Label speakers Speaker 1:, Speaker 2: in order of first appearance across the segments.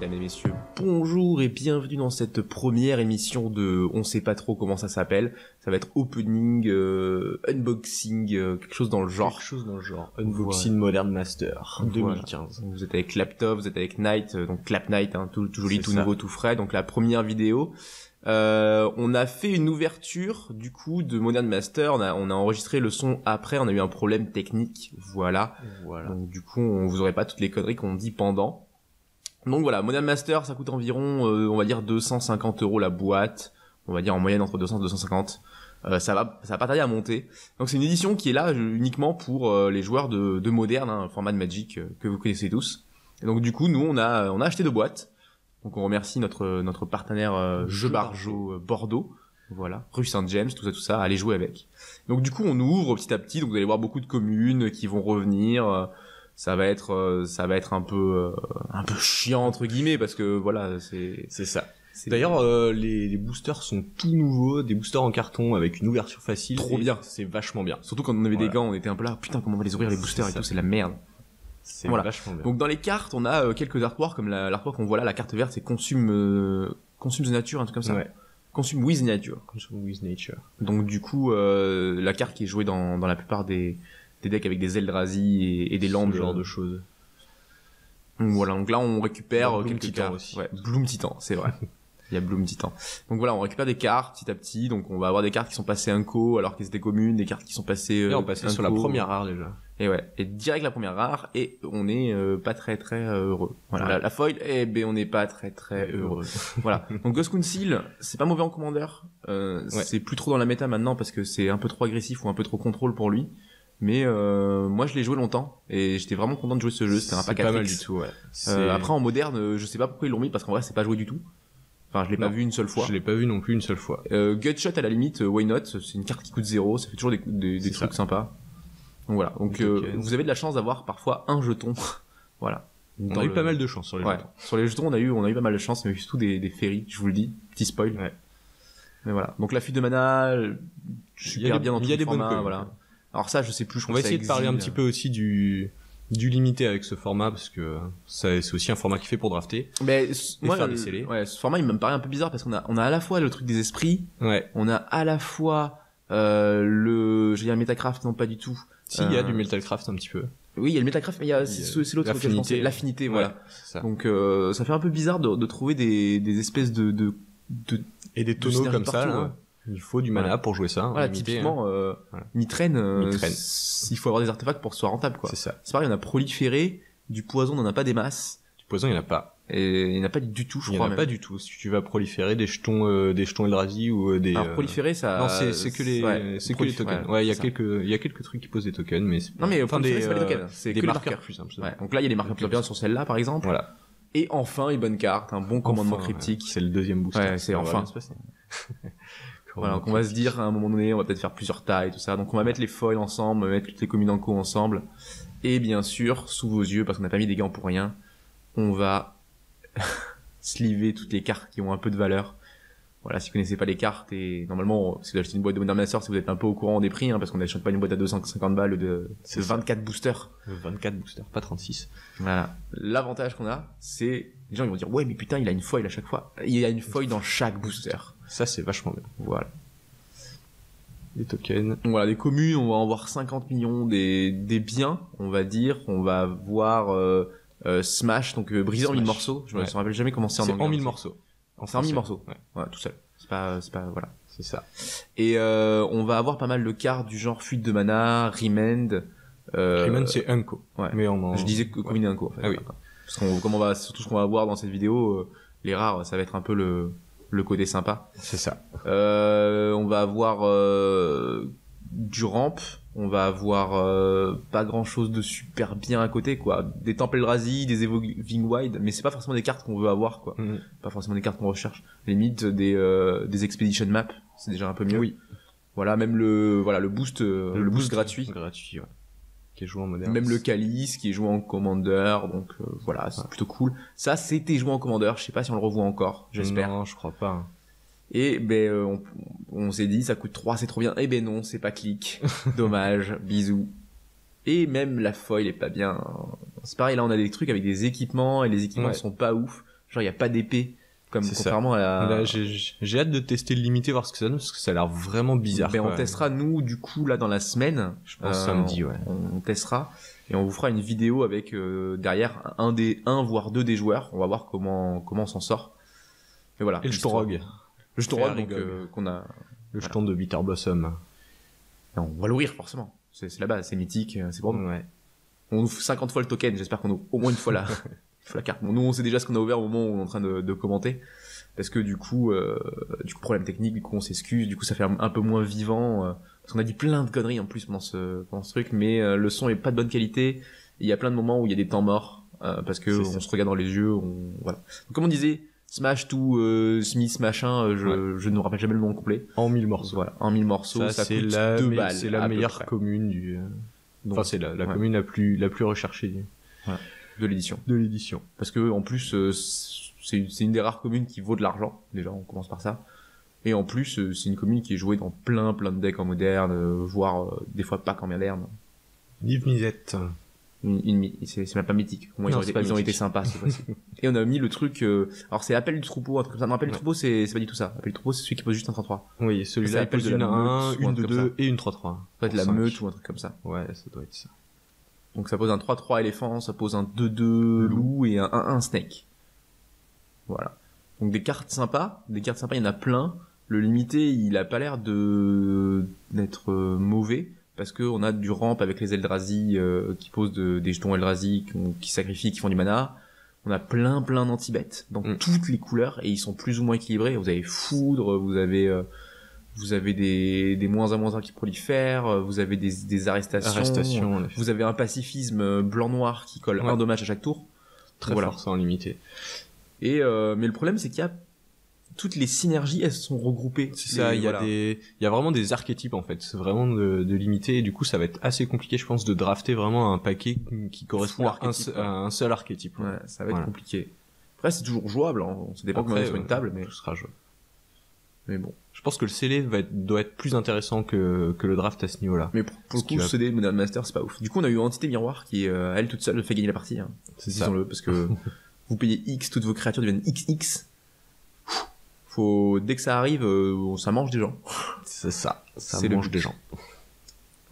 Speaker 1: mesdames et messieurs, bonjour et bienvenue dans cette première émission de on sait pas trop comment ça s'appelle. Ça va être opening, unboxing, quelque chose dans le genre.
Speaker 2: Quelque chose dans le genre. Unboxing Modern Master 2015.
Speaker 1: Voilà. Vous êtes avec Laptop, vous êtes avec Night, donc Clap Night, hein, tout joli, tout nouveau, tout frais. Donc la première vidéo. On a fait une ouverture du coup de Modern Master, on a enregistré le son après, on a eu un problème technique, voilà. Donc du coup on vous aurait pas toutes les conneries qu'on dit pendant. Donc voilà, Modern Master ça coûte environ on va dire 250 € la boîte, on va dire en moyenne entre 200 et 250. Ça va pas tarder à monter. Donc c'est une édition qui est là uniquement pour les joueurs de Modern, hein, format de Magic que vous connaissez tous. Et donc du coup nous on a acheté 2 boîtes. Donc on remercie notre partenaire Jeux Barjo Bordeaux, voilà, rue Saint-James, tout ça, allez jouer avec. Donc du coup on ouvre petit à petit, donc vous allez voir beaucoup de communes qui vont revenir. Ça va être un peu chiant entre guillemets parce que voilà c'est ça.
Speaker 2: D'ailleurs les boosters sont tout nouveaux, des boosters en carton avec une ouverture facile.
Speaker 1: Trop bien,
Speaker 2: c'est vachement bien.
Speaker 1: Surtout quand on avait des gants, on était un peu là, putain comment on va les ouvrir les boosters et tout, c'est la merde.
Speaker 2: C'est
Speaker 1: voilà.
Speaker 2: Vachement bien.
Speaker 1: Donc dans les cartes, on a quelques artworks comme l'artwork qu'on voit là, la carte verte c'est Consume the Nature, un truc comme ça.
Speaker 2: Ouais.
Speaker 1: Consume with Nature.
Speaker 2: Consume with Nature.
Speaker 1: Donc du coup la carte qui est jouée dans la plupart des decks avec des Eldrazi et des landes,
Speaker 2: ce genre de choses.
Speaker 1: Donc voilà, donc là on récupère
Speaker 2: Bloom
Speaker 1: quelques
Speaker 2: Titan
Speaker 1: cartes
Speaker 2: aussi.
Speaker 1: Ouais, Bloom Titan, c'est vrai. Il y a Bloom Titan. Donc voilà, on récupère des cartes petit à petit, donc on va avoir des cartes qui sont passées Unco alors qu'elles étaient communes, des cartes qui sont passées
Speaker 2: et on passait sur la première rare déjà.
Speaker 1: Et ouais, et direct la première rare et on est pas très heureux. Voilà, la foil, on n'est pas très heureux. Voilà. Donc Ghost Council, c'est pas mauvais en commander, c'est plus trop dans la méta maintenant parce que c'est un peu trop agressif ou un peu trop contrôle pour lui. Mais moi je l'ai joué longtemps et j'étais vraiment content de jouer ce jeu, c'était un pack
Speaker 2: pas mal du tout, ouais.
Speaker 1: Après en moderne, je sais pas pourquoi ils l'ont mis parce qu'en vrai c'est pas joué du tout. Enfin, je l'ai pas vu une seule fois.
Speaker 2: Je l'ai pas vu non plus une seule fois.
Speaker 1: Gutshot à la limite, why not, c'est une carte qui coûte 0, ça fait toujours des trucs sympas. Donc voilà, donc vous avez de la chance d'avoir parfois un jeton. Voilà.
Speaker 2: On a eu pas mal de chance sur les jetons.
Speaker 1: Sur les jetons, on a eu pas mal de chance, mais surtout des ferries, je vous le dis, petit spoil.
Speaker 2: Ouais.
Speaker 1: Mais voilà. Donc la fuite de mana, super bien dans tous les formats, voilà. Alors ça, je sais plus, je crois
Speaker 2: on va essayer de parler un petit peu aussi du limité avec ce format parce que ça c'est aussi un format qui fait pour drafter.
Speaker 1: Mais moi
Speaker 2: faire des scellés.
Speaker 1: Ouais, ce format il me paraît un peu bizarre parce qu'on a à la fois le truc des esprits, on a à la fois le Metacraft, non pas du tout.
Speaker 2: Si il y a du Metalcraft un petit peu.
Speaker 1: Oui, il y a le Metacraft, mais c'est l'autre que je pensais, l'affinité, voilà.
Speaker 2: Ça.
Speaker 1: Donc ça fait un peu bizarre de trouver des espèces de
Speaker 2: et des tonneaux comme ça là.
Speaker 1: Ouais.
Speaker 2: Il faut du mana pour jouer ça.
Speaker 1: Voilà, limité, typiquement, Mitraine, il faut avoir des artefacts pour que ce soit rentable, quoi.
Speaker 2: C'est ça.
Speaker 1: C'est pareil, on a proliféré, du poison, on n'en a pas des masses.
Speaker 2: Du poison, il n'y en a pas.
Speaker 1: Et il n'y en a pas du tout, je crois.
Speaker 2: Il n'y en a pas du tout. Si tu vas proliférer des jetons Eldrazi ou des...
Speaker 1: Alors, proliférer, ça...
Speaker 2: Non, c'est que les tokens. Ouais, il y a quelques trucs qui posent des tokens, mais c'est...
Speaker 1: Non, mais enfin, c'est pas des tokens. C'est
Speaker 2: des
Speaker 1: que
Speaker 2: marqueurs plus simples.
Speaker 1: Ouais. Donc là, il y a des marqueurs plus simples sur celle-là, par exemple.
Speaker 2: Voilà.
Speaker 1: Et enfin, une bonne carte, un bon commandement cryptique.
Speaker 2: C'est le deuxième booster.
Speaker 1: Ouais, c'est enfin. Voilà, donc on va se dire à un moment donné, on va peut-être faire plusieurs tailles, tout ça. Donc on va mettre les foils ensemble, on va mettre toutes les communes en co ensemble. Et bien sûr, sous vos yeux, parce qu'on n'a pas mis des gants pour rien, on va sliver toutes les cartes qui ont un peu de valeur. Voilà, si vous connaissez pas les cartes, et normalement, si vous achetez une boîte de Modern Master, si vous êtes un peu au courant des prix, hein, parce qu'on n'achète pas une boîte à 250 balles de 24 boosters.
Speaker 2: 24 boosters, pas 36.
Speaker 1: Voilà. L'avantage qu'on a, c'est, les gens ils vont dire, ouais, mais putain, il a une foil à chaque fois. Il y a une foil dans chaque booster.
Speaker 2: Ça, c'est vachement bien.
Speaker 1: Voilà.
Speaker 2: Des tokens.
Speaker 1: Donc voilà, des communes, on va en voir 50 millions, des biens, on va dire. On va voir Smash, donc brisé en 1000 morceaux. Je me rappelle jamais comment c'est en anglais.
Speaker 2: C'est en 1000 morceaux.
Speaker 1: C'est en 1000 morceaux. Ouais, tout seul. C'est pas, voilà.
Speaker 2: C'est ça.
Speaker 1: Et on va avoir pas mal de cartes du genre fuite de mana, Remand.
Speaker 2: Remand, c'est Unco.
Speaker 1: Ouais.
Speaker 2: Mais
Speaker 1: je disais que combiner Unco, en fait.
Speaker 2: Ah oui.
Speaker 1: Parce qu'on surtout ce qu'on va voir dans cette vidéo, les rares, ça va être un peu le côté sympa.
Speaker 2: C'est ça.
Speaker 1: On va avoir du ramp, on va avoir pas grand chose de super bien à côté, quoi. Des Temple Eldrazi, des Evolving Wild, mais c'est pas forcément des cartes qu'on veut avoir, quoi. Pas forcément des cartes qu'on recherche. Limite des Expedition Map, c'est déjà un peu mieux.
Speaker 2: Oui.
Speaker 1: Voilà, même le boost gratuit.
Speaker 2: Gratuit, ouais. Qui est joué en moderne.
Speaker 1: Même le Calice qui est joué en Commander, donc voilà, c'est plutôt cool. Ça, c'était joué en Commander, je sais pas si on le revoit encore, j'espère.
Speaker 2: Non, je crois pas.
Speaker 1: Et on s'est dit, ça coûte 3, c'est trop bien. Eh ben non, c'est pas clic. Dommage, bisous. Et même la foil est pas bien. C'est pareil, là on a des trucs avec des équipements, et les équipements sont pas ouf. Genre il y a pas d'épée comme
Speaker 2: C'est
Speaker 1: contrairement à la...
Speaker 2: Là, j'ai hâte de tester le limité, voir ce que ça donne, parce que ça a l'air vraiment bizarre.
Speaker 1: Ben, on testera nous du coup là dans la semaine.
Speaker 2: Je pense samedi, ouais.
Speaker 1: On testera et on vous fera une vidéo avec derrière un voire deux des joueurs. On va voir comment on s'en sort. Et voilà.
Speaker 2: Et le jeton rogue.
Speaker 1: Le jeton rogue donc qu'on a.
Speaker 2: Le jeton de Bitter Blossom.
Speaker 1: Et on va l'ouvrir forcément. C'est la base, c'est mythique, c'est bon.
Speaker 2: Ouais.
Speaker 1: On ouvre 50 fois le token. J'espère qu'on ouvre au moins une fois la carte. Bon, nous on sait déjà ce qu'on a ouvert au moment où on est en train de commenter. Parce que du coup problème technique, du coup on s'excuse, du coup ça fait un peu moins vivant, parce qu'on a dit plein de conneries en plus pendant ce truc, mais le son est pas de bonne qualité, il y a plein de moments où il y a des temps morts, parce que on se regarde dans les yeux, voilà. Donc, comme on disait, Smash tout Smith machin, je ne me rappelle jamais le nom complet.
Speaker 2: En 1000 morceaux.
Speaker 1: Voilà, en 1000 morceaux, ça coûte 2 balles.
Speaker 2: C'est la meilleure commune du...
Speaker 1: Donc,
Speaker 2: enfin c'est la commune la plus recherchée
Speaker 1: de l'édition. Parce que en plus c'est une des rares communes qui vaut de l'argent. Déjà, on commence par ça. Et en plus, c'est une commune qui est jouée dans plein de decks en moderne, voire des fois pas qu'en moderne.
Speaker 2: Live Misette.
Speaker 1: C'est même pas mythique. Au moins, ils ont été sympas cette fois-ci. Et on a mis le truc. Alors c'est appel du troupeau, un truc comme ça. Non, appel du troupeau, c'est pas du tout ça. Appel du troupeau, c'est celui qui pose juste un 3-3.
Speaker 2: Oui, celui-là il pose une 1, une 2-2 et une 3-3.
Speaker 1: Ça doit être la meute ou un truc comme ça.
Speaker 2: Ouais, ça doit être ça.
Speaker 1: Donc ça pose un 3-3 éléphant, ça pose un 2-2 loup et un 1-1 snake. Voilà. Donc des cartes sympas, il y en a plein. Le limité, il a pas l'air d'être mauvais parce que on a du ramp avec les Eldrazi qui posent des jetons Eldrazi qui sacrifient, qui font du mana. On a plein d'anti-bêtes dans toutes les couleurs et ils sont plus ou moins équilibrés. Vous avez foudre, vous avez des -1/-1 qui prolifèrent, vous avez des arrestations, vous avez un pacifisme blanc-noir qui colle un dommage à chaque tour.
Speaker 2: Très fort, ça en limité.
Speaker 1: Et mais le problème c'est qu'il y a toutes les synergies, elles sont regroupées.
Speaker 2: C'est ça, il y a vraiment des archétypes en fait, c'est vraiment de limité et du coup ça va être assez compliqué je pense de drafter vraiment un paquet qui correspond à un seul archétype.
Speaker 1: Ouais, ça va être compliqué. Après c'est toujours jouable, hein. Ça dépend comment on est sur une table, mais
Speaker 2: tout sera jouable.
Speaker 1: Mais bon,
Speaker 2: je pense que le CD doit être plus intéressant que le draft à ce niveau-là.
Speaker 1: Mais pour le coup, le CD Modern Master, c'est pas ouf. Du coup, on a eu Entité Miroir qui, elle toute seule, fait gagner la partie. Hein. Disons-le, parce que vous payez X, toutes vos créatures deviennent XX. Dès que ça arrive, ça mange des gens.
Speaker 2: C'est ça. Ça mange des gens.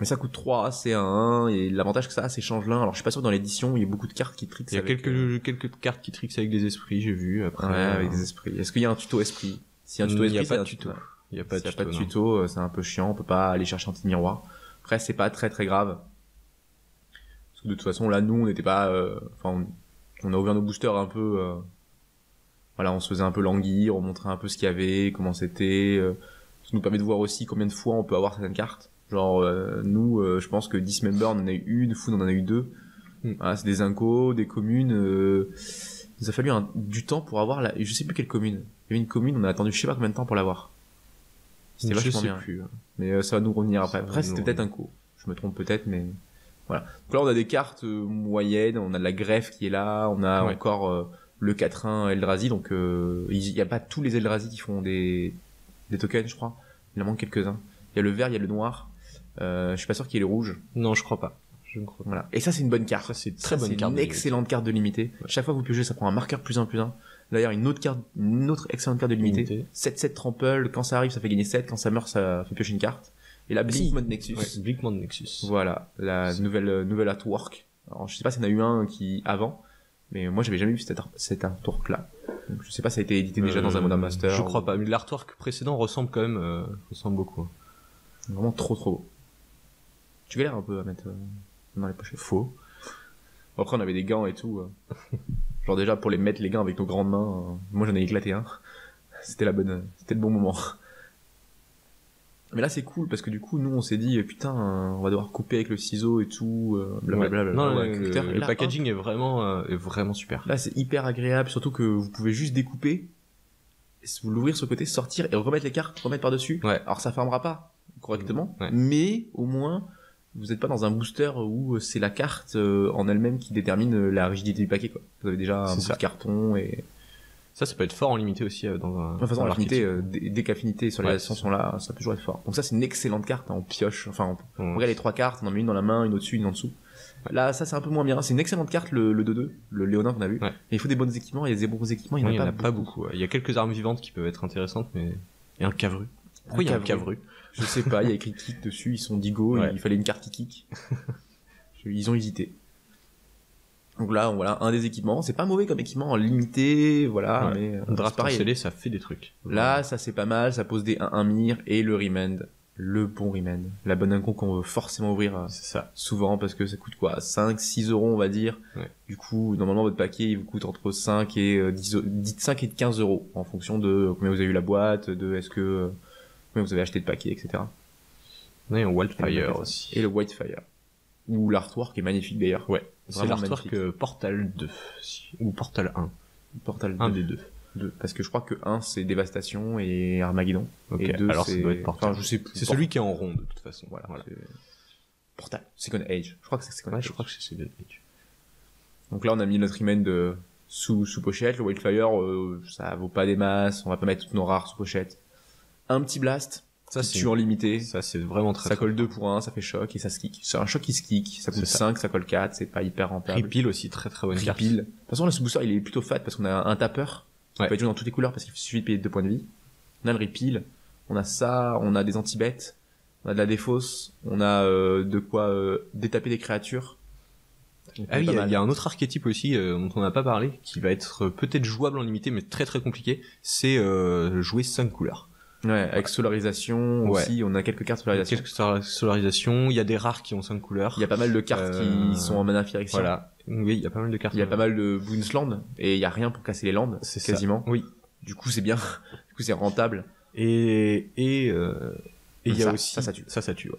Speaker 1: Mais ça coûte 3, c'est un 1, et l'avantage que ça a, c'est change-l'un. Alors, je suis pas sûr que dans l'édition, il y a beaucoup de cartes qui trixent.
Speaker 2: Il y a quelques cartes qui trixent avec des esprits, j'ai vu. Après,
Speaker 1: ouais, avec des esprits. Est-ce qu'il y a un tuto esprit? Si un tuto esprit,
Speaker 2: il n'y a pas de tuto.
Speaker 1: Il y a pas de tuto, c'est un peu chiant, on peut pas aller chercher un petit miroir. Après, c'est pas très grave. Parce que de toute façon, là, nous, on n'était pas, on a ouvert nos boosters un peu, voilà, on se faisait un peu languir, on montrait un peu ce qu'il y avait, comment c'était, ça nous permet de voir aussi combien de fois on peut avoir certaines cartes. Genre, nous, je pense que Dismember, on en a eu une, Food, on en a eu 2. Voilà, c'est des incos, des communes, il nous a fallu du temps pour avoir je sais plus quelle commune. Il y avait une commune, on a attendu je sais pas combien de temps pour l'avoir. C'était vachement bien. Plus. Mais ça va nous revenir après. Après, c'était peut-être un coup. Je me trompe peut-être, mais voilà. Donc là, on a des cartes moyennes, on a de la greffe qui est là, on a encore le 4-1 Eldrazi, donc il y a pas tous les Eldrazi qui font des tokens, je crois. Il en manque quelques-uns. Il y a le vert, il y a le noir. Je suis pas sûr qu'il y ait le rouge.
Speaker 2: Non, je crois pas.
Speaker 1: Voilà. Et ça, c'est une bonne carte.
Speaker 2: Ça, c'est une
Speaker 1: excellente carte de limité. Ouais. Chaque fois que vous piochez, ça prend un marqueur +1/+1. D'ailleurs, une autre excellente carte de limité. 7/7 trample. Quand ça arrive, ça fait gagner 7. Quand ça meurt, ça fait piocher une carte. Et la Blinkmon Nexus.
Speaker 2: Ouais, Blinkmon Nexus.
Speaker 1: Voilà. La nouvelle artwork. Alors, je sais pas s'il y en a eu un avant. Mais moi, j'avais jamais vu cet artwork-là. Donc, je sais pas si ça a été édité déjà dans un Modern Master.
Speaker 2: Je crois pas. Mais l'artwork précédent ressemble quand même, beaucoup.
Speaker 1: Vraiment trop beau. Tu galères un peu à mettre, dans les pochettes.
Speaker 2: Faux.
Speaker 1: Après, on avait des gants et tout. Genre déjà, pour les mettre, les gants avec nos grandes mains, moi j'en ai éclaté un. C'était le bon moment. Mais là, c'est cool, parce que du coup, nous, on s'est dit, putain, on va devoir couper avec le ciseau et tout, blablabla.
Speaker 2: Non, le packaging est vraiment super.
Speaker 1: Là, c'est hyper agréable, surtout que vous pouvez juste découper, vous l'ouvrir sur le côté, sortir et remettre les cartes, remettre par-dessus.
Speaker 2: Ouais.
Speaker 1: Alors, ça fermera pas correctement, mais au moins, vous n'êtes pas dans un booster où c'est la carte en elle-même qui détermine la rigidité du paquet, quoi. Vous avez déjà un bout de carton et...
Speaker 2: Ça peut être fort en limité aussi dans un...
Speaker 1: De toute façon, l'affinité, dès qu'affinité sur les actions sont là, ça peut toujours être fort. Donc ça, c'est une excellente carte, on pioche, on regarde les 3 cartes, on en met une dans la main, une au-dessus, une en dessous. Là, ça c'est un peu moins bien. C'est une excellente carte, le 2-2, le Léonin qu'on a vu.
Speaker 2: Ouais.
Speaker 1: Mais il faut des bons équipements, et des bons équipements, il n'y en a pas beaucoup.
Speaker 2: Il y a quelques armes vivantes qui peuvent être intéressantes, mais... Et un cavru. Pourquoi il y a un cavru?
Speaker 1: Je sais pas, il y a écrit kick dessus, ils sont digo, il fallait une carte kick. Ils ont hésité. Donc là, voilà, un des équipements. C'est pas mauvais comme équipement, limité, voilà, mais...
Speaker 2: Draft pareil. Ça fait des trucs.
Speaker 1: Là, ça c'est pas mal, ça pose des 1-1 mir et le remand. Le bon remand. La bonne inco qu'on veut forcément ouvrir
Speaker 2: c'est ça.
Speaker 1: Souvent parce que ça coûte quoi 5-6 euros on va dire.
Speaker 2: Ouais.
Speaker 1: Du coup, normalement votre paquet il vous coûte entre 5 et 5 et 15 euros en fonction de combien vous avez eu la boîte, de est-ce que combien vous avez acheté de paquets, etc.
Speaker 2: On a un Wildfire aussi.
Speaker 1: Et le Whitefire. Ou l'artwork est magnifique d'ailleurs.
Speaker 2: Ouais. C'est l'artwork Portal 2 ou Portal 1.
Speaker 1: Portal 2.
Speaker 2: Un des deux.
Speaker 1: Parce que je crois que 1 c'est Dévastation et Armageddon.
Speaker 2: Okay.
Speaker 1: Et 2
Speaker 2: alors ça doit être Portal.
Speaker 1: Enfin, je sais plus.
Speaker 2: C'est celui qui est en rond de toute façon.
Speaker 1: Voilà. Portal. Second Age. Je crois que c'est Second Age.
Speaker 2: Je crois que c'est Second Age.
Speaker 1: Donc là on a mis notre remand sous pochette. Le Wildfire ça vaut pas des masses. On va pas mettre toutes nos rares sous pochette. Un petit blast. Ça c'est en limité.
Speaker 2: Ça c'est vraiment très.
Speaker 1: Ça colle 2 pour 1, ça fait choc et ça se kick. C'est un choc qui se kick. Ça coûte 5, ça colle 4. C'est pas hyper rentable.
Speaker 2: Repeal aussi très bonne carte.
Speaker 1: Repeal. De toute façon là ce booster il est plutôt fat parce qu'on a un tapeur. Qui peut être joué dans toutes les couleurs parce qu'il suffit de payer 2 points de vie. On a le repeal, on a ça, on a des anti-bêtes, on a de la défausse, on a de quoi détaper des créatures.
Speaker 2: Ah oui, il y a un autre archétype aussi dont on n'a pas parlé, qui va être peut-être jouable en limité, mais très compliqué, c'est jouer 5 couleurs.
Speaker 1: Ouais, avec solarisation aussi, on a quelques cartes solarisation.
Speaker 2: Quelques solarisations, il y a des rares qui ont 5 couleurs.
Speaker 1: Il y a pas mal de cartes qui sont en mana Phyrexian.
Speaker 2: Voilà. Oui, il y a pas mal de cartes.
Speaker 1: Il y a pas mal de Boonsland, et il y a rien pour casser les landes, quasiment.
Speaker 2: Ça. Oui.
Speaker 1: Du coup, c'est bien. Du coup, c'est rentable.
Speaker 2: Et il y a aussi...
Speaker 1: Ça tue.
Speaker 2: Ça tue.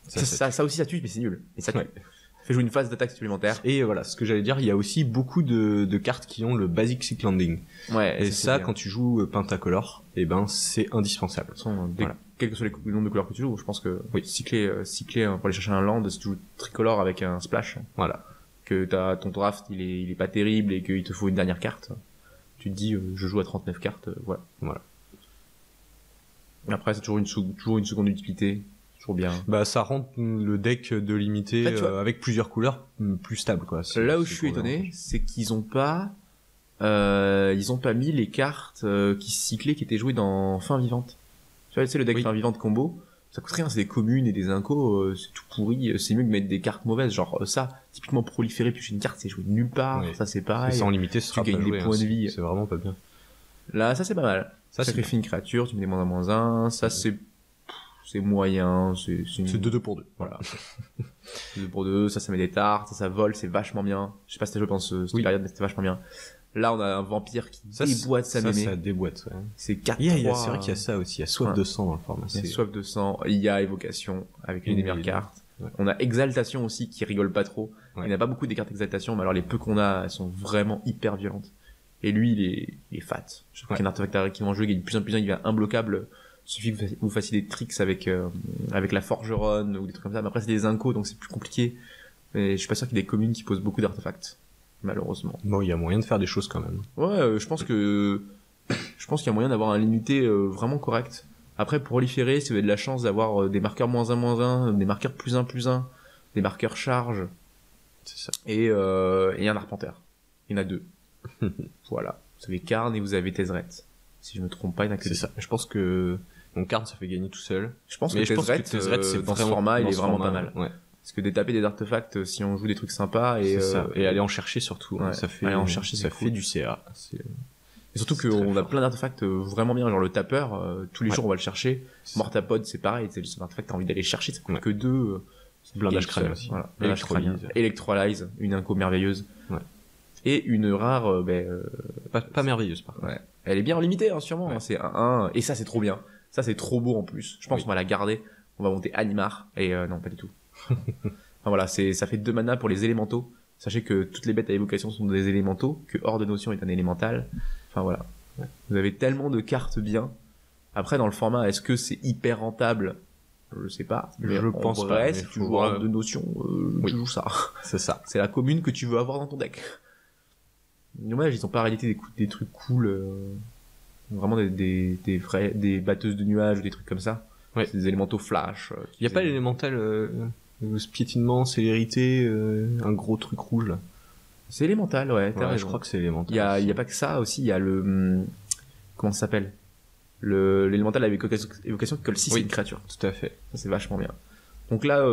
Speaker 1: Ça aussi, ça tue, mais c'est nul. Mais ça tue. Ça fait jouer une phase d'attaque supplémentaire.
Speaker 2: Et voilà, ce que j'allais dire, il y a aussi beaucoup de cartes qui ont le Basic Sick Landing.
Speaker 1: Ouais.
Speaker 2: Et ça, quand tu joues Pentacolor, eh ben, c'est indispensable.
Speaker 1: De toute façon, quel que soit le nombre de couleurs que tu joues, je pense que cycler pour aller chercher un land, si tu joues tricolore avec un splash,
Speaker 2: voilà,
Speaker 1: que ton draft il est pas terrible et qu'il te faut une dernière carte, tu te dis je joue à 39 cartes, voilà. Après c'est toujours une seconde utilité, toujours bien.
Speaker 2: Bah ça rend le deck de limité avec plusieurs couleurs plus stable quoi.
Speaker 1: Là où je suis étonné, c'est qu'ils ont pas mis les cartes qui cyclaient qui étaient jouées dans Fin Vivante. Tu vois, le deck Fin Vivante combo, ça coûte rien, c'est des communes et des incos, c'est tout pourri, c'est mieux de mettre des cartes mauvaises, genre ça, typiquement proliférer puis une carte, c'est joué nulle part, ça c'est pareil.
Speaker 2: Et ça en limité,
Speaker 1: tu gagnes des points de vie.
Speaker 2: C'est vraiment pas bien.
Speaker 1: Là, ça c'est pas mal. Ça sacrifie une créature, tu mets des -1, ça c'est moyen, c'est
Speaker 2: 2-2 pour 2.
Speaker 1: Voilà. 2 pour 2, ça met des tartes, ça vole, c'est vachement bien. Je sais pas si t'as joué pendant cette période, mais c'était vachement bien. Là, on a un vampire qui déboîte sa mémé.
Speaker 2: Ça déboîte,
Speaker 1: C'est 4-3.
Speaker 2: C'est vrai qu'il y a ça aussi. Il y a Soif de sang dans le format.
Speaker 1: Il y a Soif de sang. Il y a Évocation avec une des meilleures cartes. On a Exaltation aussi qui rigole pas trop. Il n'y a pas beaucoup des cartes Exaltation, mais alors les peu qu'on a, elles sont vraiment hyper violentes. Et lui, il est fat. Je crois qu'un artefact qui va en jeu, il gagne plus en plus, il devient imbloquable. Il suffit que vous fassiez des tricks avec la forgeronne ou des trucs comme ça. Mais après, c'est des incos, donc c'est plus compliqué. Mais je suis pas sûr qu'il y ait des communes qui posent beaucoup d'artefacts. Malheureusement.
Speaker 2: Bon, il y a moyen de faire des choses quand même.
Speaker 1: Ouais, je pense qu'il y a moyen d'avoir un limité vraiment correct. Après, pour proliférer, si vous avez de la chance d'avoir des marqueurs -1/-1, des marqueurs +1/+1, des marqueurs charge.
Speaker 2: C'est ça.
Speaker 1: Et un arpentaire. Il y en a 2. Voilà. Vous avez Karn et vous avez Tezzeret. Si je me trompe pas, il y en a que 2.
Speaker 2: C'est ça. Je pense que Karn, ça fait gagner tout seul.
Speaker 1: Je pense que Tezzeret, dans ce format, il est vraiment pas mal.
Speaker 2: Ouais.
Speaker 1: Parce que détaper des artefacts si on joue des trucs sympas et
Speaker 2: aller en chercher surtout, ça fait du CA.
Speaker 1: Et surtout qu'on a plein d'artefacts vraiment bien, genre le tapeur, tous les jours on va le chercher. Mortapod c'est pareil, c'est un artefact t'as envie d'aller chercher, ça coûte que 2.
Speaker 2: Blindage crânien aussi.
Speaker 1: Voilà. Electrolyse, une inco merveilleuse. Ouais. Et une rare,
Speaker 2: pas merveilleuse par contre.
Speaker 1: Ouais. Elle est bien limitée, hein, sûrement. Ouais. C'est 1, et ça c'est trop bien. Ça c'est trop beau en plus. Je pense qu'on va la garder. On va monter Animar, et non pas du tout. Enfin voilà, ça fait 2 mana pour les élémentaux. Sachez que toutes les bêtes à évocation sont des élémentaux, que Hors de Notion est un élémental. Enfin voilà. Ouais. Vous avez tellement de cartes bien. Après dans le format, est-ce que c'est hyper rentable? Je sais pas. Mais
Speaker 2: je pense pas.
Speaker 1: Si tu joues Hors de Notion, tu joues ça. C'est ça. C'est la commune que tu veux avoir dans ton deck. Dommage, ils ont pas réalité des trucs cool. Vraiment des batteuses de nuages, des trucs comme ça.
Speaker 2: Ouais.
Speaker 1: C'est des élémentaux flash.
Speaker 2: Il y a pas l'élémental Ce piétinement, célérité, un gros truc rouge là.
Speaker 1: C'est élémental, ouais, t'as raison.
Speaker 2: Je crois que c'est élémental.
Speaker 1: Il y a pas que ça aussi, il y a le comment ça s'appelle, l'élémental avec évocation que Colcy, c'est une créature.
Speaker 2: Tout à fait.
Speaker 1: Ça c'est vachement bien. Donc là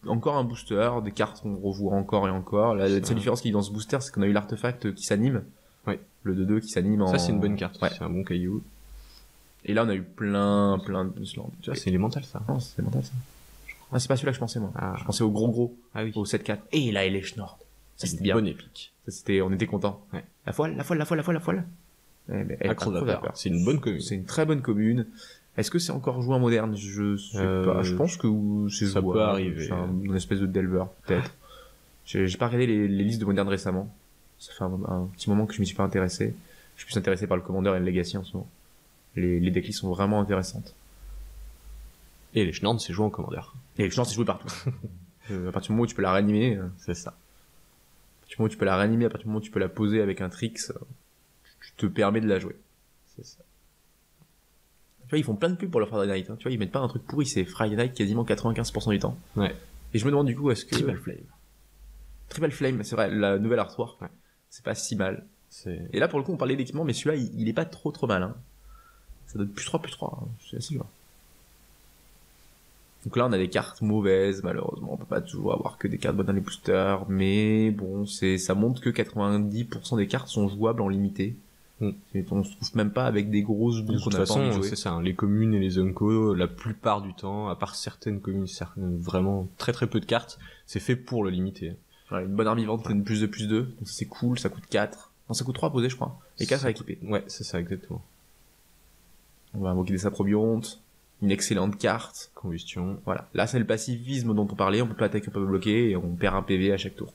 Speaker 1: encore un booster, des cartes qu'on revoit encore et encore. La seule différence qu'il y a dans ce booster, c'est qu'on a eu l'artefact qui s'anime.
Speaker 2: Oui.
Speaker 1: Le 2-2 qui s'anime en...
Speaker 2: Ça c'est une bonne carte,
Speaker 1: ouais.
Speaker 2: C'est un bon caillou.
Speaker 1: Et là on a eu plein de Boostland.
Speaker 2: Tu vois, c'est élémental ça.
Speaker 1: Non, c'est élémental ça. Ah, c'est pas celui-là que je pensais moi. Je pensais au gros.
Speaker 2: Ah oui.
Speaker 1: Au 7-4. Et là il est Schnorr. Ça c'était bien.
Speaker 2: Bonne épique.
Speaker 1: Ça c'était, on était content.
Speaker 2: Ouais.
Speaker 1: La foile.
Speaker 2: Acrodapper. C'est une bonne commune.
Speaker 1: C'est une très bonne commune. Est-ce que c'est encore joué en moderne? Je sais pas. Je pense que c'est
Speaker 2: ça
Speaker 1: joué.
Speaker 2: peut arriver.
Speaker 1: C'est une espèce de Delver, peut-être. J'ai pas regardé les listes de moderne récemment. Ça fait un petit moment que je m'y suis pas intéressé. Je suis plus intéressé par le Commander et le Legacy en ce moment. Les decklists sont vraiment intéressantes.
Speaker 2: Et les Schnorn, c'est joué en Commander.
Speaker 1: Et les Schnorn, c'est joué partout. À partir du moment où tu peux la réanimer,
Speaker 2: c'est ça.
Speaker 1: À partir du moment où tu peux la réanimer, à partir du moment où tu peux la poser avec un Trix, tu te permets de la jouer.
Speaker 2: C'est ça.
Speaker 1: Tu vois, ils font plein de pubs pour le Friday Night, hein. Tu vois, ils mettent pas un truc pourri, c'est Friday Night quasiment 95% du temps.
Speaker 2: Ouais.
Speaker 1: Et je me demande du coup, est-ce que...
Speaker 2: Triple
Speaker 1: Flame, c'est vrai, la nouvelle artwork.
Speaker 2: Ouais.
Speaker 1: C'est pas si mal.
Speaker 2: C'est...
Speaker 1: Et là, pour le coup, on parlait d'équipement, mais celui-là, il est pas trop mal, hein. Ça donne +3, hein. C'est assez dur. Donc là, on a des cartes mauvaises, malheureusement. On peut pas toujours avoir que des cartes bonnes dans les boosters, mais bon, ça montre que 90% des cartes sont jouables en limité. On se trouve même pas avec des grosses boules qu'on a pas envie de jouer.
Speaker 2: C'est ça, hein, les communes et les Unco, la plupart du temps, à part certaines communes, vraiment très peu de cartes, c'est fait pour le limiter.
Speaker 1: Ouais, une bonne arme vivante, c'est une +2/+2, donc c'est cool, ça coûte 4. Non, ça coûte 3 à poser, je crois. Et 4 à équiper.
Speaker 2: Ouais, c'est ça, exactement.
Speaker 1: On va invoquer des saprobiontes, une excellente carte.
Speaker 2: Combustion.
Speaker 1: Voilà. Là, c'est le passivisme dont on parlait, on peut pas attaquer, on peut pas bloquer, et on perd un PV à chaque tour.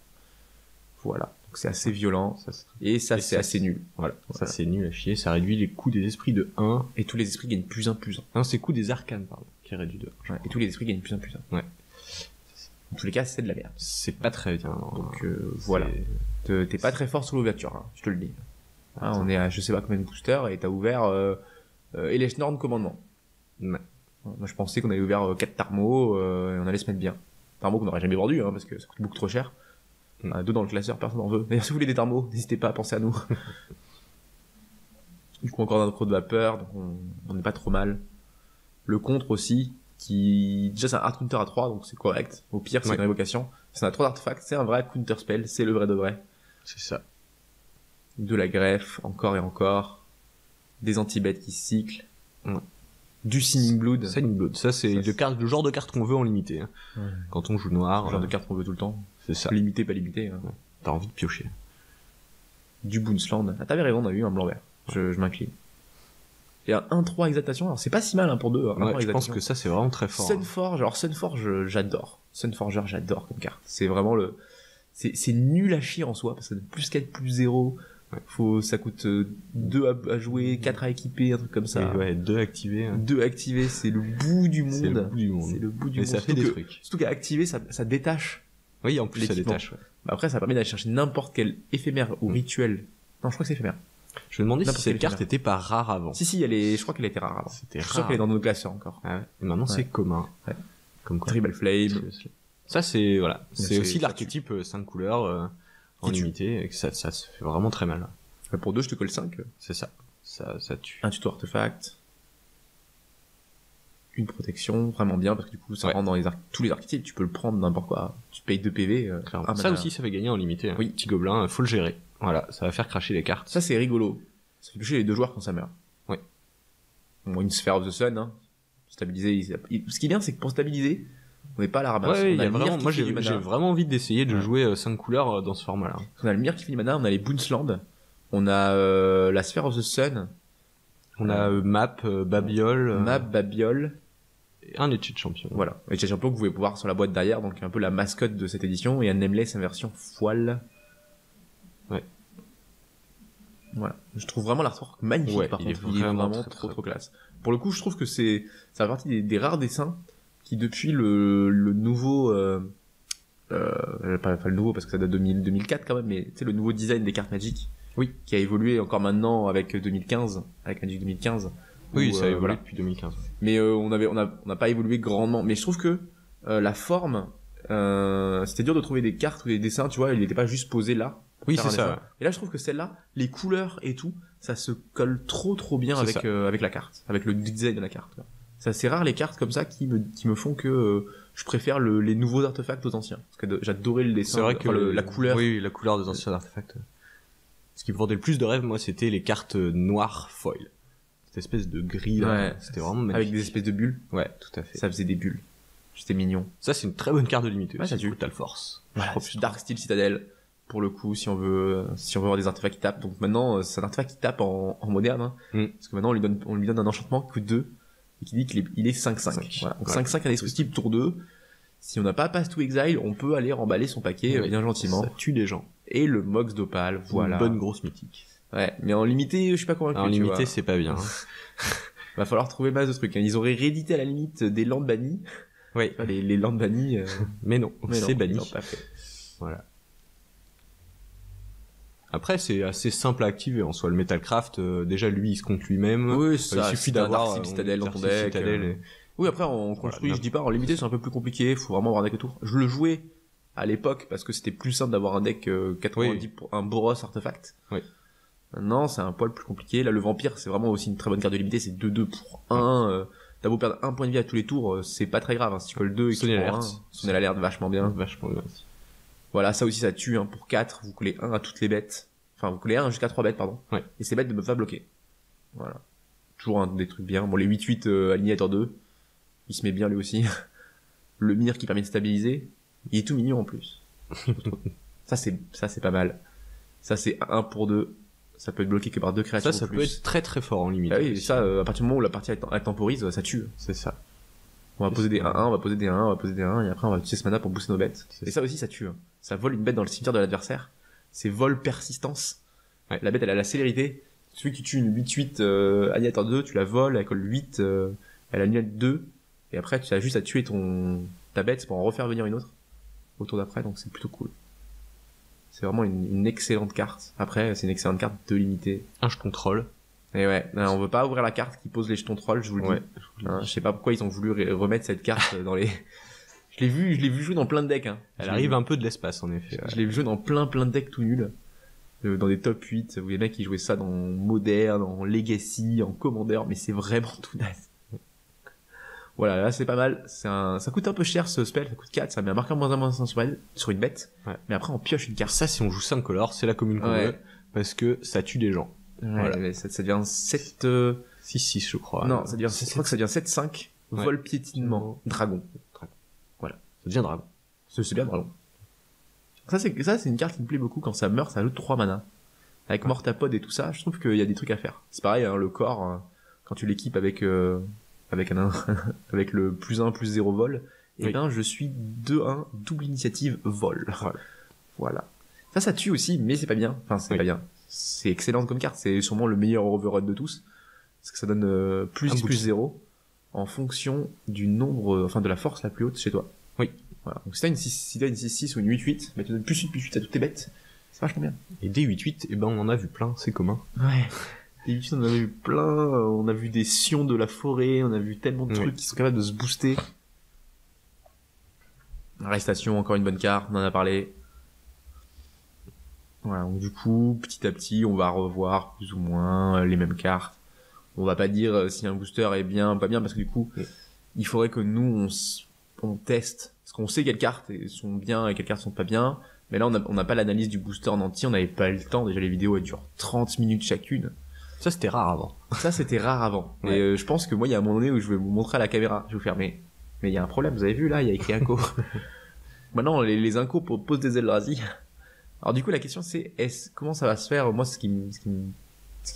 Speaker 1: Voilà. Donc c'est assez violent, et ça c'est assez nul. Voilà.
Speaker 2: Ça c'est nul à chier, ça réduit les coûts des esprits de 1.
Speaker 1: Et tous les esprits gagnent +1/+1.
Speaker 2: Non, c'est coûts des arcanes, pardon, qui réduit de 1.
Speaker 1: Ouais, et tous les esprits gagnent +1/+1.
Speaker 2: Ouais.
Speaker 1: En tous les cas, c'est de la merde.
Speaker 2: C'est pas très bien.
Speaker 1: Donc voilà. T'es pas très fort sur l'ouverture, hein, je te le dis. Hein, on est à je sais pas combien de boosters et t'as ouvert Eleshnorn commandement.
Speaker 2: Ouais.
Speaker 1: Moi je pensais qu'on avait ouvert 4 Tarmo et on allait se mettre bien. Tarmo qu'on n'aurait jamais vendu hein, parce que ça coûte beaucoup trop cher. On a 2 dans le classeur, personne en veut. D'ailleurs si vous voulez des Tarmo, n'hésitez pas à penser à nous. Du coup encore un creux de vapeur, donc on n'est pas trop mal. Le contre aussi, qui déjà c'est un hard counter à 3 donc c'est correct. Au pire c'est une révocation. C'est un 3 d'artefacts, c'est un vrai counter spell, c'est le vrai de vrai.
Speaker 2: C'est ça.
Speaker 1: De la greffe, encore et encore. Des anti-bêtes qui cyclent. Du Sinning Blood.
Speaker 2: Sinning Blood, ça c'est le genre de carte qu'on veut en limité. Hein. Ouais. Quand on joue noir.
Speaker 1: Le genre de carte qu'on veut tout le temps.
Speaker 2: C'est ça.
Speaker 1: Limité, pas limité. Hein.
Speaker 2: Ouais. T'as envie de piocher.
Speaker 1: Du Boonsland. Ah, t'avais raison, on a eu un blanc-vert. Je m'incline. Et un 1-3 exaltation, alors c'est pas si mal hein, pour 2.
Speaker 2: Ouais, je pense que ça c'est vraiment très fort.
Speaker 1: Sunforge, alors Sunforge, j'adore. Sunforger, j'adore comme carte. C'est vraiment c'est nul à chier en soi, parce que +4/+0, ça coûte 2 à jouer, 4 à équiper, un truc comme ça.
Speaker 2: Et ouais, 2 activés. Hein.
Speaker 1: 2 activés, c'est le bout du monde.
Speaker 2: C'est le bout du monde.
Speaker 1: C'est le bout du monde.
Speaker 2: Et ça fait des trucs.
Speaker 1: Surtout qu'à activer, ça détache.
Speaker 2: Oui, en plus ça détache. Ouais.
Speaker 1: Bah après, ça permet d'aller chercher n'importe quel éphémère ou rituel. Non, je crois que c'est éphémère.
Speaker 2: Je me demandais si cette carte était pas rare avant.
Speaker 1: Si, je crois qu'elle était rare avant.
Speaker 2: C'était rare.
Speaker 1: Je crois qu'elle est dans nos classeurs encore.
Speaker 2: Ah ouais. Et maintenant c'est commun.
Speaker 1: Ouais.
Speaker 2: Comme quoi.
Speaker 1: Tribal Flame.
Speaker 2: Ça c'est, voilà. C'est aussi l'archétype 5 couleurs, en limité, et que ça se fait vraiment très mal.
Speaker 1: Pour 2, je te colle 5.
Speaker 2: C'est ça. Ça tue.
Speaker 1: Un tuto artefact. Une protection, vraiment bien, parce que du coup, ça rentre dans tous les archétypes, tu peux le prendre n'importe quoi. Tu te payes 2 PV,
Speaker 2: clairement. Ça aussi, ça fait gagner en limité. Hein. Oui. Petit gobelin, faut le gérer. Voilà, ça va faire cracher les cartes.
Speaker 1: Ça, c'est rigolo. Ça fait toucher les 2 joueurs quand ça meurt.
Speaker 2: Oui.
Speaker 1: Bon, une Sphere of the Sun, hein. Stabiliser. Ce qui est bien, c'est que pour stabiliser, on n'est pas à la ramasse.
Speaker 2: Ouais, moi, j'ai vraiment envie d'essayer de jouer 5 couleurs dans ce format-là.
Speaker 1: On a le Mir qui fait du mana, on a les Boonsland, on a la Sphere of the Sun,
Speaker 2: on a Map,
Speaker 1: Babiole.
Speaker 2: Et un Etched Champion.
Speaker 1: Voilà. Etched Champion que vous pouvez voir sur la boîte derrière, donc un peu la mascotte de cette édition, et un Nameless en version foile.
Speaker 2: Ouais.
Speaker 1: Voilà. Je trouve vraiment l'artwork magnifique, par contre. Il est vraiment trop classe. Pour le coup, je trouve que ça fait partie des rares dessins qui, depuis le nouveau, pas le nouveau parce que ça date de 2004 quand même, mais tu sais, le nouveau design des cartes Magic.
Speaker 2: Oui.
Speaker 1: Qui a évolué encore maintenant avec 2015, avec Magic 2015.
Speaker 2: Oui, ça a évolué depuis 2015.
Speaker 1: Mais on n'a pas évolué grandement. Mais je trouve que la forme c'était dur de trouver des cartes ou des dessins, tu vois, il était pas juste posé là.
Speaker 2: Oui, c'est ça. Ouais.
Speaker 1: Et là, je trouve que celle-là, les couleurs et tout, ça se colle trop bien avec la carte, avec le design de la carte. C'est assez rare les cartes comme ça qui me font que je préfère les nouveaux artefacts aux anciens. Parce que j'adorais le dessin,
Speaker 2: c'est vrai que
Speaker 1: la couleur.
Speaker 2: Oui, la couleur des anciens artefacts. Ce qui me vendait le plus de rêve, moi, c'était les cartes noires foil. Cette espèce de gris là,
Speaker 1: ouais,
Speaker 2: c'était vraiment magnifique.
Speaker 1: Avec des espèces de bulles.
Speaker 2: Ouais, tout à fait.
Speaker 1: Ça faisait des bulles. C'était mignon.
Speaker 2: Ça, c'est une très bonne carte de limite.
Speaker 1: Ouais, ça tue.
Speaker 2: Brutal Force.
Speaker 1: Voilà, Dark Steel Citadel. Pour le coup, si on veut avoir des artefacts qui tapent. Donc maintenant, c'est un artefact qui tape en moderne, hein. Parce que maintenant, on lui donne un enchantement qui coûte 2 et qui dit qu'il est 5-5. Voilà. Donc 5-5 indestructible tour 2. Si on n'a pas Pass to Exile, on peut aller remballer son paquet bien gentiment.
Speaker 2: Ça tue les gens.
Speaker 1: Et le Mox d'Opale, voilà.
Speaker 2: Une bonne grosse mythique.
Speaker 1: Ouais, mais en limité, je suis pas convaincu.
Speaker 2: En limité, c'est pas bien.
Speaker 1: Va falloir trouver masse de trucs. Ils auraient réédité à la limite des landes bannies.
Speaker 2: Oui.
Speaker 1: Enfin, les landes bannies.
Speaker 2: Mais non, c'est banni.
Speaker 1: Non, pas fait.
Speaker 2: Voilà. Après, c'est assez simple à activer en soi. Le Metalcraft, déjà lui, il se compte lui-même.
Speaker 1: Oui,
Speaker 2: il suffit d'avoir
Speaker 1: un Citadel dans ton deck. Oui, après, en construit, voilà, je dis pas, en limité, c'est un peu plus compliqué. Faut vraiment avoir un deck autour. Je le jouais à l'époque parce que c'était plus simple d'avoir un deck 90 pour un Boros artefact.
Speaker 2: Oui.
Speaker 1: Maintenant, c'est un poil plus compliqué. Là, le Vampire, c'est vraiment aussi une très bonne carte de limité. C'est 2-2 pour 1. T'as beau perdre 1 point de vie à tous les tours, c'est pas très grave. Hein. Si tu colles 2 et que tu prends 1, sonner l'alerte vachement bien.
Speaker 2: Vachement bien aussi.
Speaker 1: Voilà, ça aussi, ça tue. Hein. Pour 4, vous collez 1 à toutes les bêtes. Enfin, vous collez 1 jusqu'à 3 bêtes, pardon.
Speaker 2: Ouais.
Speaker 1: Et ces bêtes ne peuvent pas bloquer. Voilà. Toujours un des trucs bien. Bon, les 8-8 Alligator 2. Il se met bien lui aussi. Le Mire qui permet de stabiliser. Il est tout mignon en plus. ça, c'est pas mal. Ça, c'est 1 pour 2. Ça peut être bloqué que par 2 créatures.
Speaker 2: Ça peut être très très fort en limite.
Speaker 1: Ah oui, ça, à partir du moment où la partie elle temporise, ça tue.
Speaker 2: C'est ça.
Speaker 1: On va poser des 1-1, on va poser des 1, on va poser des 1, et après on va utiliser ce mana pour booster nos bêtes. Et ça aussi, ça tue. Ça vole une bête dans le cimetière de l'adversaire. C'est vol persistance.
Speaker 2: Ouais.
Speaker 1: La bête, elle a la célérité. Celui qui tue une 8-8 Alligator 2, tu la voles, elle colle 8, elle annule 2, et après tu as juste à tuer ta bête pour en refaire venir une autre au tour d'après, donc c'est plutôt cool. C'est vraiment une excellente carte. Après, c'est une excellente carte de limité.
Speaker 2: Un jeton troll.
Speaker 1: Et ouais, on veut pas ouvrir la carte qui pose les jetons trolls, je vous le dis. Je sais pas pourquoi ils ont voulu remettre cette carte dans les... Je l'ai vu jouer dans plein de decks, hein.
Speaker 2: Elle arrive un peu de l'espace, en effet. Ouais.
Speaker 1: Je l'ai vu jouer dans plein de decks tout nuls. Dans des top 8, vous les mecs qui jouaient ça dans Modern, en Legacy, en Commander, mais c'est vraiment tout naze. Voilà, là c'est pas mal. Ça coûte un peu cher ce spell, ça coûte 4, ça met un marqueur -1 sur une bête. Ouais. Mais après on pioche une carte.
Speaker 2: Ça, si on joue 5 colors, c'est la commune qu'on veut, parce que ça tue des gens.
Speaker 1: Ouais, voilà. Ça devient 7...
Speaker 2: 6-6 je crois.
Speaker 1: Non, je crois que ça devient 7-5, vol piétinement, dragon. Voilà.
Speaker 2: Ça devient dragon.
Speaker 1: C'est bien dragon. Ça c'est une carte qui me plaît beaucoup. Quand ça meurt, ça ajoute 3 mana. Avec Mortapod et tout ça, je trouve qu'il y a des trucs à faire. C'est pareil, hein, le corps, quand tu l'équipes avec avec le +1/+0 vol, et ben je suis 2-1 double initiative vol. Voilà. Ça tue aussi, mais c'est pas bien. Enfin, c'est pas bien. C'est excellent comme carte. C'est sûrement le meilleur overrun de tous. Parce que ça donne +0 en fonction du nombre, enfin de la force la plus haute chez toi.
Speaker 2: Oui.
Speaker 1: Voilà. Donc si t'as une 6-6 ou une 8-8, bah tu donnes +8/+8 à toutes tes bêtes. C'est vachement bien.
Speaker 2: Et des 8-8, eh ben on en a vu plein, c'est commun.
Speaker 1: Ouais. Des 8-8, on en a vu plein. On a vu des sions de la forêt, on a vu tellement de trucs qui sont capables de se booster. Arrestation, encore une bonne carte, on en a parlé. Voilà, donc du coup, petit à petit, on va revoir plus ou moins les mêmes cartes. On va pas dire si un booster est bien, pas bien, parce que du coup, il faudrait que nous, on teste. Parce qu'on sait quelles cartes sont bien et quelles cartes sont pas bien. Mais là, on n'a pas l'analyse du booster en entier, on n'avait pas le temps. Déjà, les vidéos, elles durent 30 minutes chacune.
Speaker 2: Ça, c'était rare avant.
Speaker 1: Ouais. Et je pense que moi, il y a un moment donné où je vais vous montrer à la caméra. Je vais vous faire, mais il y a un problème, vous avez vu, là, il y a écrit Inco. Maintenant, les Inco posent des Eldrazi. Alors du coup, la question c'est, comment ça va se faire? Moi, ce qui me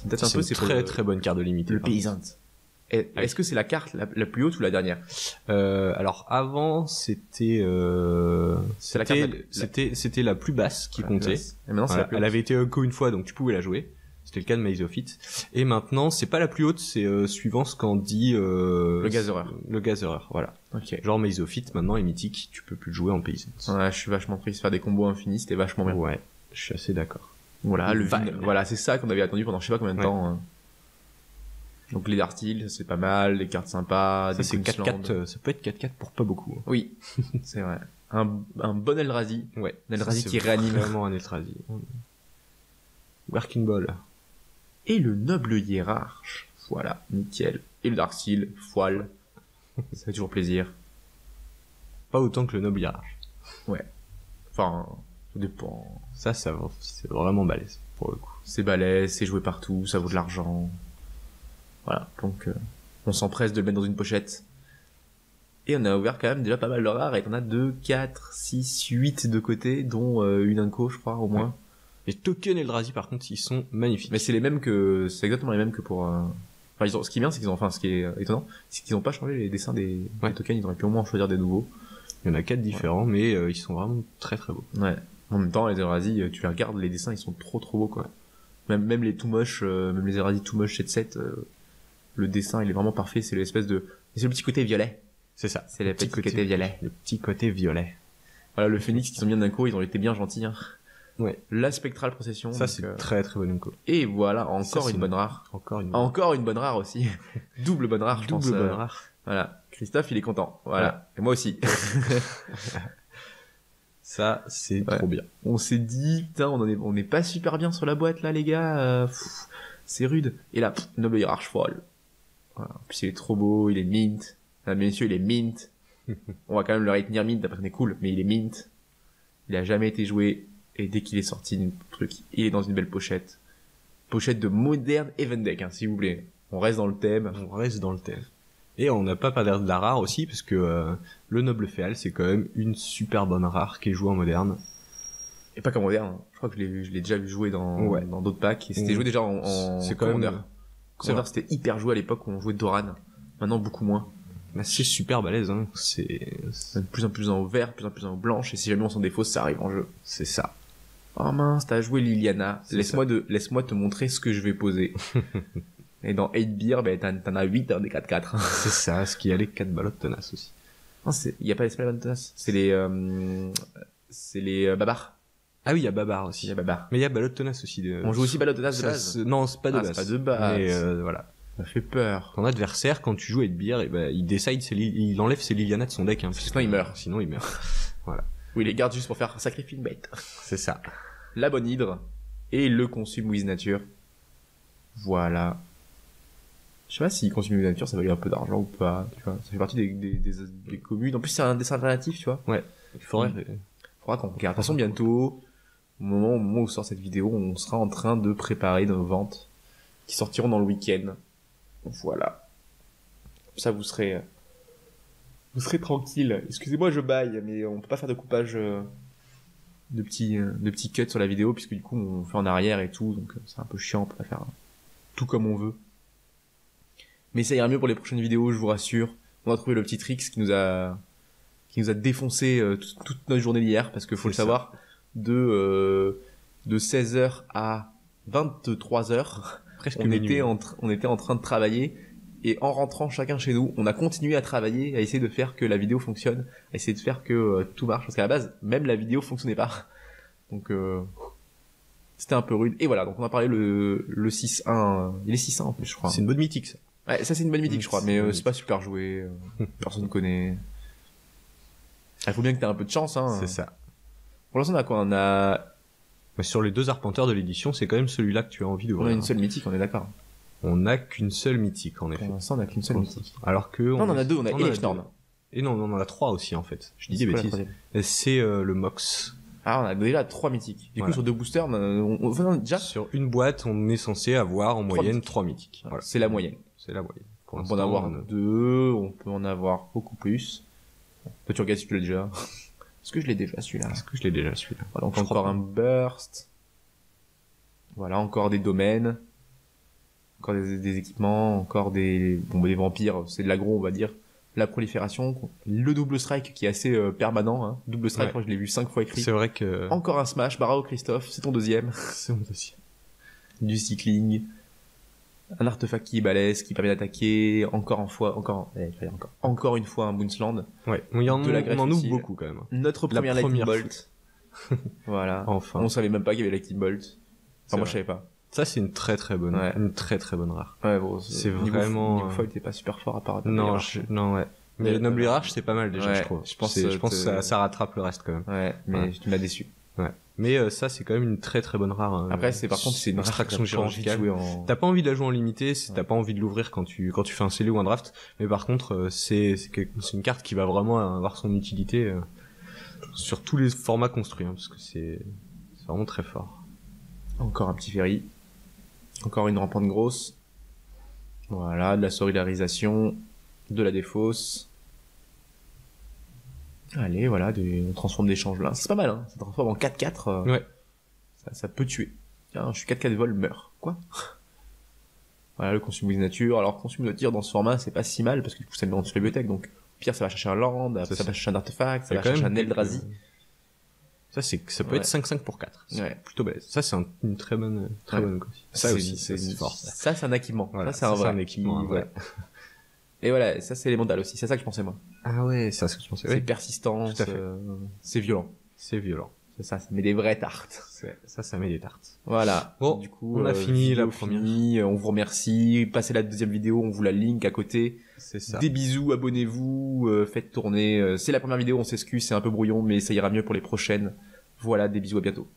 Speaker 1: tâte un peu, c'est
Speaker 2: très très bonne carte de limite.
Speaker 1: Le paysan. Est-ce que c'est la carte la plus haute ou la dernière?
Speaker 2: Alors avant, c'était la plus basse qui comptait.
Speaker 1: Et maintenant, c'est la plus haute.
Speaker 2: Elle avait été Inco une fois, donc tu pouvais la jouer. C'était le cas de Maze of It. Et maintenant, c'est pas la plus haute, c'est suivant ce qu'en dit
Speaker 1: le Gazereur.
Speaker 2: Le Gazereur, voilà.
Speaker 1: Okay.
Speaker 2: Genre Maze of It, maintenant est mythique, tu peux plus le jouer en paysan.
Speaker 1: Ouais, je suis vachement triste. Faire des combos infinis, c'était vachement bien.
Speaker 2: Ouais, je suis assez d'accord.
Speaker 1: Voilà, voilà, c'est ça qu'on avait attendu pendant je sais pas combien de temps. Hein. Donc les Dartil, c'est pas mal, les cartes sympas,
Speaker 2: ça, c'est 4-4, ça peut être 4-4 pour pas beaucoup.
Speaker 1: Oui, c'est vrai. un bon Eldrazi.
Speaker 2: Ouais.
Speaker 1: Un Eldrazi qui réanime.
Speaker 2: Vraiment un Eldrazi. Working Ball.
Speaker 1: Et le Noble Hiérarche. Voilà, nickel. Et le Darksteel, foile. Ça fait toujours plaisir.
Speaker 2: Pas autant que le Noble Hiérarche.
Speaker 1: Ouais. Enfin, ça dépend.
Speaker 2: Ça va, c'est vraiment balèze, pour le coup.
Speaker 1: C'est balèze, c'est joué partout, ça vaut de l'argent. Voilà, donc on s'empresse de le mettre dans une pochette. Et on a ouvert quand même déjà pas mal de rares, et t'en as 2, 4, 6, 8 de côté, dont une Inco, je crois, au moins.
Speaker 2: Ouais. Les tokens Eldrazi, par contre, ils sont magnifiques.
Speaker 1: Mais c'est exactement les mêmes que pour... Enfin, ce qui est bien, c'est ce qui est étonnant, c'est qu'ils ont pas changé les dessins des tokens, ils auraient pu au moins en choisir des nouveaux.
Speaker 2: Il y en a 4 différents, mais ils sont vraiment très très beaux.
Speaker 1: Ouais. En même temps, les Eldrazi, tu les regardes, les dessins, ils sont trop beaux, quoi. Même les tout moches, même les Eldrazi tout moches 7-7, le dessin, il est vraiment parfait, c'est l'espèce de... C'est le petit côté violet.
Speaker 2: C'est ça.
Speaker 1: C'est le petit côté violet.
Speaker 2: Le petit côté violet.
Speaker 1: Voilà, le Phoenix qu'ils ont mis d'un coup, ils ont été bien gentils, hein.
Speaker 2: Ouais.
Speaker 1: La Spectrale Procession.
Speaker 2: Ça, c'est très très bonne Inco.
Speaker 1: Et voilà, encore une bonne rare. Encore une bonne rare aussi. Double bonne rare, je pense.
Speaker 2: Double bonne rare.
Speaker 1: Voilà. Christophe, il est content. Voilà. Et moi aussi.
Speaker 2: Ça, c'est trop bien.
Speaker 1: On s'est dit, putain, on est pas super bien sur la boîte, là, les gars. C'est rude. Et là, Noble Hiérarche folle. Voilà. En plus, il est trop beau, il est mint. Ah, messieurs, il est mint. On va quand même le retenir mint, d'après qu'on est cool, mais il est mint. Il a jamais été joué. Et dès qu'il est sorti d'un truc, il est dans une belle pochette. Pochette de Modern Event Deck, hein, s'il vous plaît. On reste dans le thème.
Speaker 2: Et on n'a pas parlé de la rare aussi, parce que le Noble Féal, c'est quand même une super bonne rare qui est jouée en moderne.
Speaker 1: Et pas qu'en moderne. Hein. Je crois que je l'ai déjà vu jouer dans d'autres packs. Et c'était joué déjà en
Speaker 2: c'est quand même
Speaker 1: Commander, c'était hyper joué à l'époque où on jouait Doran. Maintenant, beaucoup moins.
Speaker 2: C'est super balèze, hein.
Speaker 1: C'est de plus en plus en vert, de plus en plus en blanche. Et si jamais on s'en défausse, ça arrive en jeu.
Speaker 2: C'est ça.
Speaker 1: Oh mince, t'as joué Liliana. Laisse-moi te montrer ce que je vais poser. Et dans 8 beer, ben, t'en as 8 dans des 4-4.
Speaker 2: C'est ça, ce qui a les 4 ballottes tenaces aussi.
Speaker 1: Non, il y a pas les ballottes tenaces. C'est les babars.
Speaker 2: Ah oui, il y a babar aussi.
Speaker 1: Il y a babar.
Speaker 2: Mais il y a ballotte tenace aussi.
Speaker 1: On joue aussi ballotte tenace de base.
Speaker 2: Non, c'est pas de base.
Speaker 1: C'est pas de base.
Speaker 2: Mais voilà.
Speaker 1: Ça fait peur.
Speaker 2: Ton adversaire, quand tu joues 8 beer, et ben, il enlève ses Liliana de son deck, hein.
Speaker 1: Sinon il meurt.
Speaker 2: Voilà.
Speaker 1: Oui, il les garde juste pour faire sacrifier une bête.
Speaker 2: C'est ça.
Speaker 1: La bonne hydre. Et le consume with nature. Voilà. Je sais pas si consume with nature, ça valait un peu d'argent ou pas, tu vois. Ça fait partie des communes. En plus, c'est un dessin alternatif, tu vois.
Speaker 2: Ouais. Il faudra
Speaker 1: qu'on regarde. De toute façon, bientôt, au moment où sort cette vidéo, on sera en train de préparer nos ventes qui sortiront dans le week-end. Voilà. Ça, vous serez tranquille. Excusez-moi, je baille, mais on peut pas faire de coupage de petits cuts sur la vidéo, puisque du coup, on fait en arrière et tout, donc c'est un peu chiant, on peut pas faire tout comme on veut. Mais ça ira mieux pour les prochaines vidéos, je vous rassure. On a trouvé le petit Trix qui nous a défoncé toute notre journée d'hier, parce que faut le savoir, de 16h à 23h, on était en train de travailler, et en rentrant chacun chez nous, on a continué à travailler, à essayer de faire que la vidéo fonctionne, à essayer de faire que tout marche, parce qu'à la base, même la vidéo fonctionnait pas. Donc c'était un peu rude. Et voilà, donc on a parlé le 6-1, il est 6-1 en plus, je crois.
Speaker 2: C'est une bonne mythique, ça.
Speaker 1: Ouais, ça c'est une bonne mythique, je crois, mais c'est pas super joué, personne connaît. Il faut bien que t'aies un peu de chance, hein.
Speaker 2: C'est ça.
Speaker 1: Pour l'instant, on a quoi? On a...
Speaker 2: Mais sur les 2 arpenteurs de l'édition, c'est quand même celui-là que tu as envie d'ouvrir.
Speaker 1: On a une seule mythique, on est d'accord.
Speaker 2: On n'a qu'une seule mythique, en effet.
Speaker 1: Pour l'instant, on a qu'une seule mythique.
Speaker 2: Alors que...
Speaker 1: Non, on en a 2, on a Elechnorn.
Speaker 2: Et non, on en a 3 aussi, en fait. Je dis des bêtises. C'est le Mox.
Speaker 1: Ah, on a déjà 3 mythiques. Du coup, sur 2 boosters, déjà...
Speaker 2: Sur une boîte, on est censé avoir en moyenne 3 mythiques.
Speaker 1: Voilà. C'est la moyenne.
Speaker 2: Pour
Speaker 1: on peut en avoir 2, on peut en avoir beaucoup plus. Toi, tu regardes si tu l'as déjà. Est-ce que je l'ai déjà, celui-là? Voilà, encore un burst. Voilà, encore des domaines. Encore des équipements, encore des vampires, c'est de l'aggro, on va dire. La prolifération, le double strike qui est assez permanent, hein. Double strike, moi je l'ai vu 5 fois écrit.
Speaker 2: C'est vrai que...
Speaker 1: Encore un smash, bravo Christophe, c'est ton deuxième.
Speaker 2: C'est mon deuxième.
Speaker 1: Du cycling. Un artefact qui est balèze, qui permet d'attaquer, encore une fois un Boonsland.
Speaker 2: Ouais, on en ouvre beaucoup quand même.
Speaker 1: Notre première Lightning Bolt. Voilà.
Speaker 2: Enfin.
Speaker 1: On savait même pas qu'il y avait Lightning Bolt. Enfin, moi je savais pas.
Speaker 2: Ça c'est une très très bonne rare.
Speaker 1: Ouais, bon,
Speaker 2: c'est vraiment...
Speaker 1: Niveau foil, t'es pas super fort à part.
Speaker 2: Non, ouais. Mais Noble Hierarch, c'est pas mal déjà,
Speaker 1: ouais,
Speaker 2: je trouve.
Speaker 1: Je pense
Speaker 2: que ça rattrape le reste quand même.
Speaker 1: Ouais, mais tu m'as déçu.
Speaker 2: Ouais. Mais ça, c'est quand même une très très bonne rare.
Speaker 1: Après, par contre, c'est une
Speaker 2: extraction chirurgicale.
Speaker 1: En...
Speaker 2: T'as pas envie de la jouer en limité, t'as pas envie de l'ouvrir quand tu fais un CL ou un draft. Mais par contre, c'est une carte qui va vraiment avoir son utilité sur tous les formats construits, parce que c'est vraiment très fort.
Speaker 1: Encore un petit ferry. Encore une rampante grosse. Voilà, de la solidarisation, de la défausse. Allez, voilà, on transforme des changelins. C'est pas mal, hein. Ça transforme en 4-4.
Speaker 2: Ouais.
Speaker 1: Ça peut tuer. Tiens, je suis 4-4 vol, meurs. Quoi? Voilà, le consume nature. Alors, consume nature dans ce format, c'est pas si mal, parce que du coup, ça me met sur la bibliothèque. Donc, pire, ça va chercher un land, ça va chercher un artefact, ça va chercher un Eldrazi.
Speaker 2: Ça peut être 5-5 pour 4. C'est plutôt balèze. Ça, c'est une très bonne aussi.
Speaker 1: Ça aussi, c'est fort. Ça, c'est un équipement.
Speaker 2: Voilà,
Speaker 1: ça, c'est un vrai
Speaker 2: équipement. Ouais.
Speaker 1: Et voilà, ça, c'est élémental aussi. C'est ça que je pensais, moi.
Speaker 2: Ah ouais, c'est ça que je pensais.
Speaker 1: C'est persistant. C'est violent.
Speaker 2: C'est violent.
Speaker 1: C'est ça met des vraies tartes.
Speaker 2: Ça met des tartes.
Speaker 1: Voilà.
Speaker 2: Bon,
Speaker 1: du coup,
Speaker 2: on a fini la première.
Speaker 1: On vous remercie. Passez la deuxième vidéo, on vous la link à côté.
Speaker 2: C'est ça.
Speaker 1: Des bisous, abonnez-vous, faites tourner. C'est la première vidéo, on s'excuse, c'est un peu brouillon, mais ça ira mieux pour les prochaines. Voilà, des bisous, à bientôt.